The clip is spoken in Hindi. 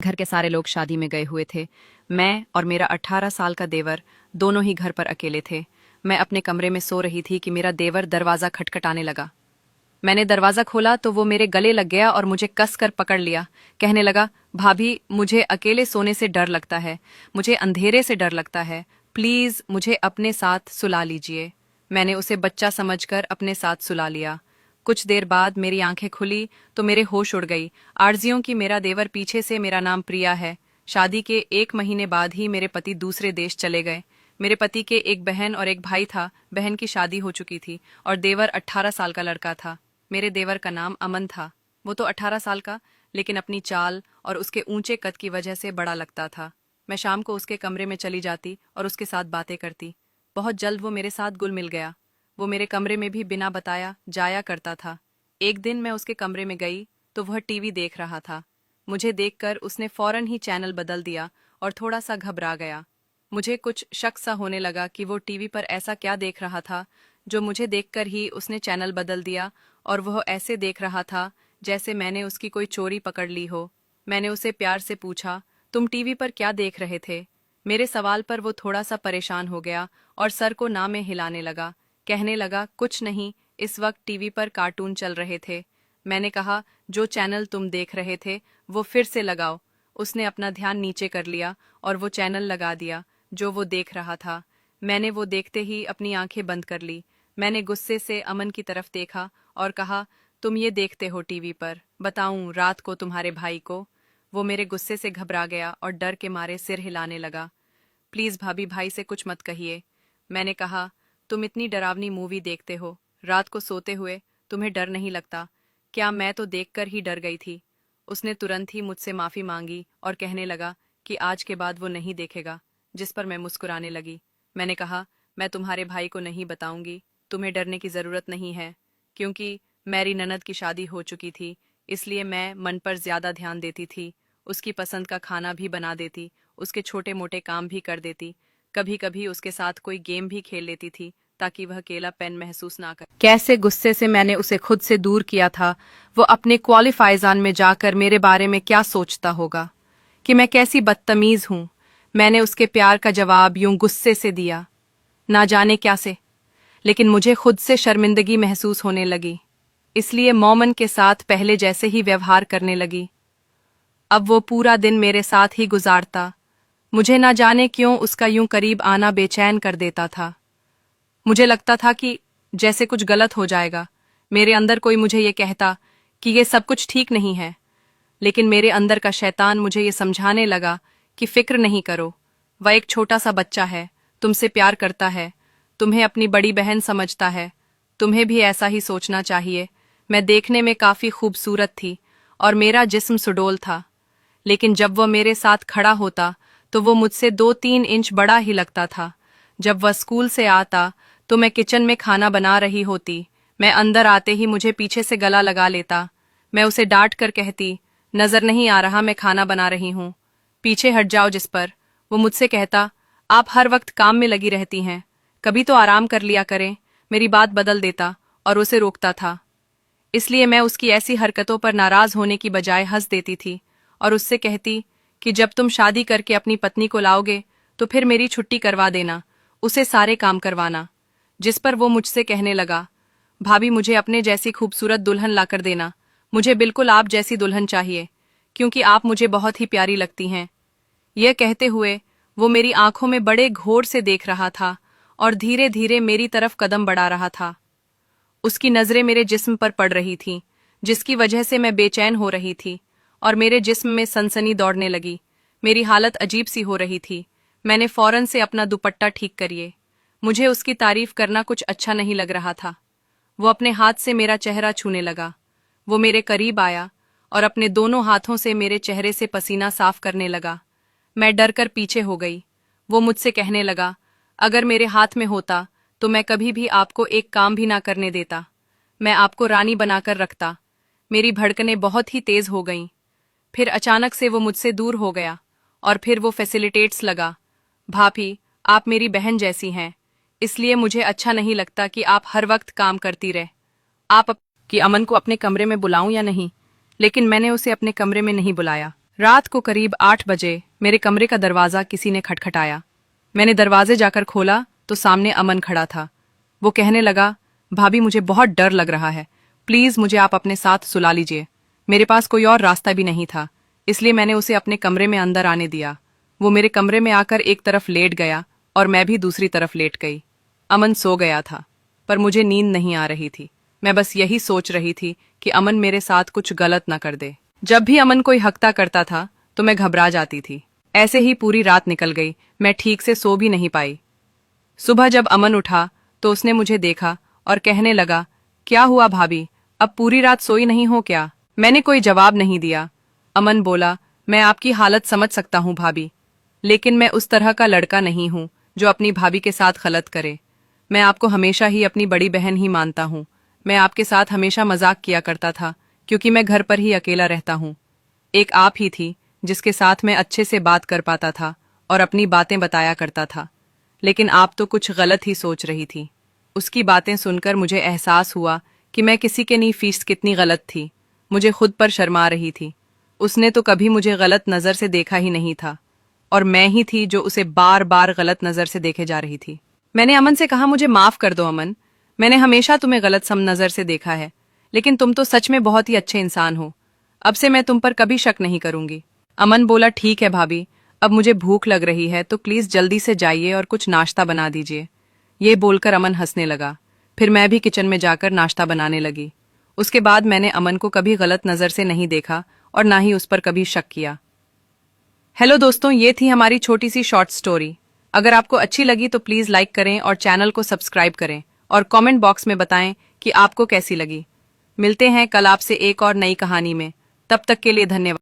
घर के सारे लोग शादी में गए हुए थे। मैं और मेरा 18 साल का देवर दोनों ही घर पर अकेले थे। मैं अपने कमरे में सो रही थी कि मेरा देवर दरवाज़ा खटखटाने लगा। मैंने दरवाज़ा खोला तो वो मेरे गले लग गया और मुझे कस कर पकड़ लिया। कहने लगा, भाभी, मुझे अकेले सोने से डर लगता है, मुझे अंधेरे से डर लगता है, प्लीज़ मुझे अपने साथ सुला लीजिए। मैंने उसे बच्चा समझकर अपने साथ सुला लिया। कुछ देर बाद मेरी आंखें खुली तो मेरे होश उड़ गई। आर्जियों की मेरा देवर पीछे से मेरा नाम प्रिया है। शादी के 1 महीने बाद ही मेरे पति दूसरे देश चले गए। मेरे पति के एक बहन और एक भाई था। बहन की शादी हो चुकी थी और देवर 18 साल का लड़का था। मेरे देवर का नाम अमन था। वो तो 18 साल का, लेकिन अपनी चाल और उसके ऊंचे कद की वजह से बड़ा लगता था। मैं शाम को उसके कमरे में चली जाती और उसके साथ बातें करती। बहुत जल्द वो मेरे साथ घुल मिल गया। वो मेरे कमरे में भी बिना बताया जाया करता था। एक दिन मैं उसके कमरे में गई तो वह टीवी देख रहा था। मुझे देखकर उसने फौरन ही चैनल बदल दिया और थोड़ा सा घबरा गया। मुझे कुछ शक सा होने लगा कि वो टीवी पर ऐसा क्या देख रहा था जो मुझे देखकर ही उसने चैनल बदल दिया, और वह ऐसे देख रहा था जैसे मैंने उसकी कोई चोरी पकड़ ली हो। मैंने उसे प्यार से पूछा, तुम टीवी पर क्या देख रहे थे? मेरे सवाल पर वो थोड़ा सा परेशान हो गया और सर को ना में हिलाने लगा। कहने लगा, कुछ नहीं, इस वक्त टीवी पर कार्टून चल रहे थे। मैंने कहा, जो चैनल तुम देख रहे थे वो फिर से लगाओ। उसने अपना ध्यान नीचे कर लिया और वो चैनल लगा दिया जो वो देख रहा था। मैंने वो देखते ही अपनी आंखें बंद कर ली। मैंने गुस्से से अमन की तरफ देखा और कहा, तुम ये देखते हो टीवी पर, बताऊं रात को तुम्हारे भाई को? वो मेरे गुस्से से घबरा गया और डर के मारे सिर हिलाने लगा। प्लीज भाभी, भाई से कुछ मत कहिए। मैंने कहा, तुम इतनी डरावनी मूवी देखते हो, रात को सोते हुए तुम्हें डर नहीं लगता क्या? मैं तो देखकर ही डर गई थी। उसने तुरंत ही मुझसे माफी मांगी और कहने लगा कि आज के बाद वो नहीं देखेगा, जिस पर मैं मुस्कुराने लगी। मैंने कहा, मैं तुम्हारे भाई को नहीं बताऊंगी, तुम्हें डरने की जरूरत नहीं है। क्योंकि मेरी ननद की शादी हो चुकी थी, इसलिए मैं मन पर ज्यादा ध्यान देती थी। उसकी पसंद का खाना भी बना देती, उसके छोटे मोटे काम भी कर देती, कभी कभी उसके साथ कोई गेम भी खेल लेती थी ताकि वह अकेलापन महसूस ना करे। कैसे गुस्से से मैंने उसे खुद से दूर किया था। वो अपने क्वालिफाइजान में जाकर मेरे बारे में क्या सोचता होगा कि मैं कैसी बदतमीज हूं। मैंने उसके प्यार का जवाब यूं गुस्से से दिया, ना जाने क्या से, लेकिन मुझे खुद से शर्मिंदगी महसूस होने लगी। इसलिए मोमन के साथ पहले जैसे ही व्यवहार करने लगी। अब वो पूरा दिन मेरे साथ ही गुजारता। मुझे ना जाने क्यों उसका यूं करीब आना बेचैन कर देता था। मुझे लगता था कि जैसे कुछ गलत हो जाएगा। मेरे अंदर कोई मुझे ये कहता कि ये सब कुछ ठीक नहीं है, लेकिन मेरे अंदर का शैतान मुझे ये समझाने लगा कि फिक्र नहीं करो, वह एक छोटा सा बच्चा है, तुमसे प्यार करता है, तुम्हें अपनी बड़ी बहन समझता है, तुम्हें भी ऐसा ही सोचना चाहिए। मैं देखने में काफी खूबसूरत थी और मेरा जिस्म सुडौल था, लेकिन जब वह मेरे साथ खड़ा होता तो वो मुझसे 2-3 इंच बड़ा ही लगता था। जब वह स्कूल से आता तो मैं किचन में खाना बना रही होती, मैं अंदर आते ही मुझे पीछे से गला लगा लेता। मैं उसे डांट कर कहती, नजर नहीं आ रहा मैं खाना बना रही हूँ, पीछे हट जाओ। जिस पर वो मुझसे कहता, आप हर वक्त काम में लगी रहती हैं, कभी तो आराम कर लिया करें। मेरी बात बदल देता और उसे रोकता था। इसलिए मैं उसकी ऐसी हरकतों पर नाराज होने की बजाय हंस देती थी और उससे कहती कि जब तुम शादी करके अपनी पत्नी को लाओगे तो फिर मेरी छुट्टी करवा देना, उसे सारे काम करवाना। जिस पर वो मुझसे कहने लगा, भाभी, मुझे अपने जैसी खूबसूरत दुल्हन लाकर देना, मुझे बिल्कुल आप जैसी दुल्हन चाहिए, क्योंकि आप मुझे बहुत ही प्यारी लगती हैं। यह कहते हुए वो मेरी आंखों में बड़े घोर से देख रहा था और धीरे धीरे मेरी तरफ कदम बढ़ा रहा था। उसकी नजरें मेरे जिस्म पर पड़ रही थीं, जिसकी वजह से मैं बेचैन हो रही थी और मेरे जिस्म में सनसनी दौड़ने लगी। मेरी हालत अजीब सी हो रही थी। मैंने फौरन से अपना दुपट्टा ठीक करिए। मुझे उसकी तारीफ करना कुछ अच्छा नहीं लग रहा था। वो अपने हाथ से मेरा चेहरा छूने लगा। वो मेरे करीब आया और अपने दोनों हाथों से मेरे चेहरे से पसीना साफ करने लगा। मैं डर कर पीछे हो गई। वो मुझसे कहने लगा, अगर मेरे हाथ में होता तो मैं कभी भी आपको एक काम भी ना करने देता, मैं आपको रानी बनाकर रखता। मेरी धड़कनें बहुत ही तेज हो गईं। फिर अचानक से वो मुझसे दूर हो गया और फिर वो फैसिलिटेट्स लगा, भाभी, आप मेरी बहन जैसी हैं, इसलिए मुझे अच्छा नहीं लगता कि आप हर वक्त काम करती रहे। कि अमन को अपने कमरे में बुलाऊं या नहीं, लेकिन मैंने उसे अपने कमरे में नहीं बुलाया। रात को करीब 8 बजे मेरे कमरे का दरवाजा किसी ने खटखटाया। मैंने दरवाजे जाकर खोला तो सामने अमन खड़ा था। वो कहने लगा, भाभी मुझे बहुत डर लग रहा है, प्लीज मुझे आप अपने साथ सुला लीजिए। मेरे पास कोई और रास्ता भी नहीं था, इसलिए मैंने उसे अपने कमरे में अंदर आने दिया। वो मेरे कमरे में आकर एक तरफ लेट गया और मैं भी दूसरी तरफ लेट गई। अमन सो गया था, पर मुझे नींद नहीं आ रही थी। मैं बस यही सोच रही थी कि अमन मेरे साथ कुछ गलत न कर दे। जब भी अमन कोई हकता करता था तो मैं घबरा जाती थी। ऐसे ही पूरी रात निकल गई, मैं ठीक से सो भी नहीं पाई। सुबह जब अमन उठा तो उसने मुझे देखा और कहने लगा, क्या हुआ भाभी, अब पूरी रात सोई नहीं हो क्या? मैंने कोई जवाब नहीं दिया। अमन बोला, मैं आपकी हालत समझ सकता हूँ भाभी, लेकिन मैं उस तरह का लड़का नहीं हूँ जो अपनी भाभी के साथ गलत करे। मैं आपको हमेशा ही अपनी बड़ी बहन ही मानता हूँ। मैं आपके साथ हमेशा मजाक किया करता था क्योंकि मैं घर पर ही अकेला रहता हूँ। एक आप ही थी जिसके साथ मैं अच्छे से बात कर पाता था और अपनी बातें बताया करता था, लेकिन आप तो कुछ गलत ही सोच रही थी। उसकी बातें सुनकर मुझे एहसास हुआ कि मैं किसी के नी फीस कितनी गलत थी। मुझे खुद पर शर्मा रही थी। उसने तो कभी मुझे गलत नज़र से देखा ही नहीं था और मैं ही थी जो उसे बार बार गलत नज़र से देखे जा रही थी। मैंने अमन से कहा, मुझे माफ़ कर दो अमन, मैंने हमेशा तुम्हें गलत सम नज़र से देखा है, लेकिन तुम तो सच में बहुत ही अच्छे इंसान हो। अब से मैं तुम पर कभी शक नहीं करूंगी। अमन बोला, ठीक है भाभी, अब मुझे भूख लग रही है तो प्लीज़ जल्दी से जाइए और कुछ नाश्ता बना दीजिए। ये बोलकर अमन हंसने लगा। फिर मैं भी किचन में जाकर नाश्ता बनाने लगी। उसके बाद मैंने अमन को कभी गलत नज़र से नहीं देखा और ना ही उस पर कभी शक किया। हेलो दोस्तों, ये थी हमारी छोटी सी शॉर्ट स्टोरी। अगर आपको अच्छी लगी तो प्लीज़ लाइक करें और चैनल को सब्सक्राइब करें और कमेंट बॉक्स में बताएं कि आपको कैसी लगी। मिलते हैं कल आपसे एक और नई कहानी में। तब तक के लिए धन्यवाद।